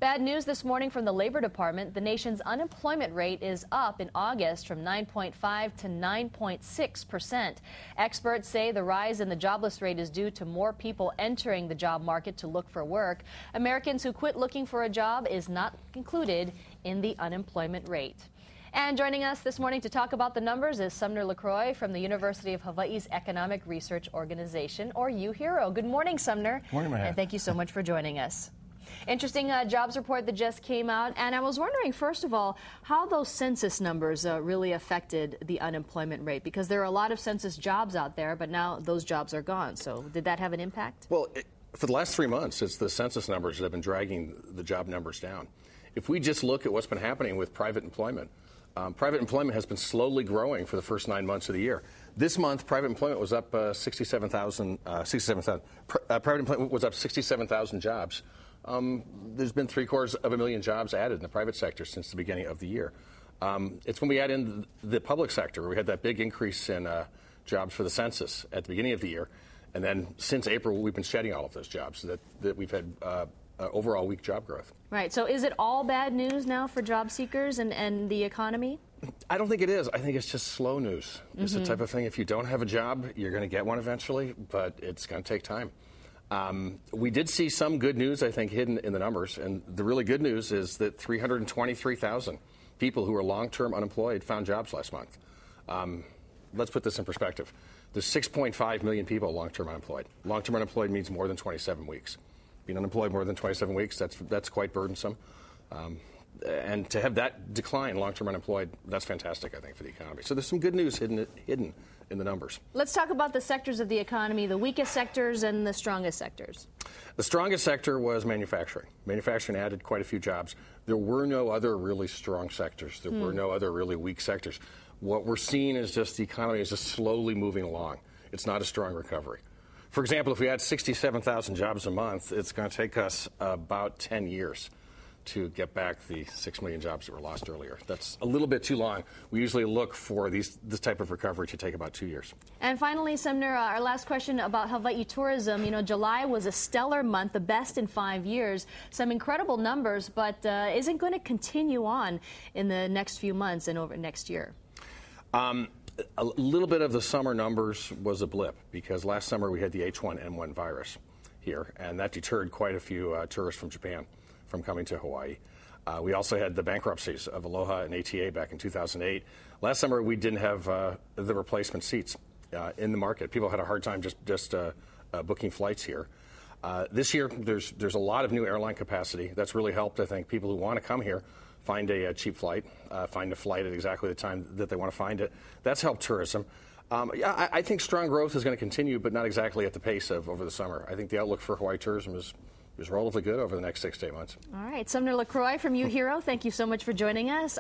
Bad news this morning from the Labor Department. The nation's unemployment rate is up in August from 9.5 to 9.6%. Experts say the rise in the jobless rate is due to more people entering the job market to look for work. Americans who quit looking for a job is not included in the unemployment rate. And joining us this morning to talk about the numbers is Sumner LaCroix from the University of Hawaii's Economic Research Organization, or UHERO. Good morning, Sumner. Good morning, Matt. And thank you so much for joining us. Interesting jobs report that just came out, and I was wondering, first of all, how those census numbers really affected the unemployment rate, because there are a lot of census jobs out there, but now those jobs are gone. So did that have an impact? Well, for the last 3 months, it's the census numbers that have been dragging the job numbers down. If we just look at what's been happening with private employment has been slowly growing for the first 9 months of the year. This month, private employment was up 67,000. Private employment was up 67,000 jobs. There's been 750,000 jobs added in the private sector since the beginning of the year. It's when we add in the public sector where we had that big increase in jobs for the census at the beginning of the year. And then since April, we've been shedding all of those jobs that we've had overall weak job growth. Right. So is it all bad news now for job seekers and the economy? I don't think it is. I think it's just slow news. It's the type of thing, if you don't have a job, you're going to get one eventually, but it's going to take time. We did see some good news, I think, hidden in the numbers. And the really good news is that 323,000 people who are long-term unemployed found jobs last month. Let's put this in perspective. There's 6.5 million people long-term unemployed. Long-term unemployed means more than 27 weeks. Being unemployed more than 27 weeks, that's quite burdensome. And to have that decline, long-term unemployed, that's fantastic, I think, for the economy. So there's some good news hidden in the numbers. Let's talk about the sectors of the economy, the weakest sectors and the strongest sectors. The strongest sector was manufacturing. Manufacturing added quite a few jobs. There were no other really strong sectors. There were no other really weak sectors. What we're seeing is just the economy is just slowly moving along. It's not a strong recovery. For example, if we add 67,000 jobs a month, it's going to take us about 10 years to get back the 6 million jobs that were lost earlier. That's a little bit too long. We usually look for this type of recovery to take about 2 years. And finally, Sumner, our last question about Hawaii tourism. You know, July was a stellar month, the best in 5 years. Some incredible numbers, but isn't going to continue on in the next few months and over next year. A little bit of the summer numbers was a blip because last summer we had the H1N1 virus here, and that deterred quite a few tourists from Japan from coming to Hawaii. We also had the bankruptcies of Aloha and ATA back in 2008. Last summer we didn't have the replacement seats in the market. People had a hard time just booking flights here. This year there's a lot of new airline capacity. That's really helped, I think, people who want to come here find a cheap flight, find a flight at exactly the time that they want to find it. That's helped tourism. I think strong growth is going to continue, but not exactly at the pace of over the summer. I think the outlook for Hawaii tourism is relatively good over the next 6 to 8 months. All right. Sumner LaCroix from UHERO, thank you so much for joining us.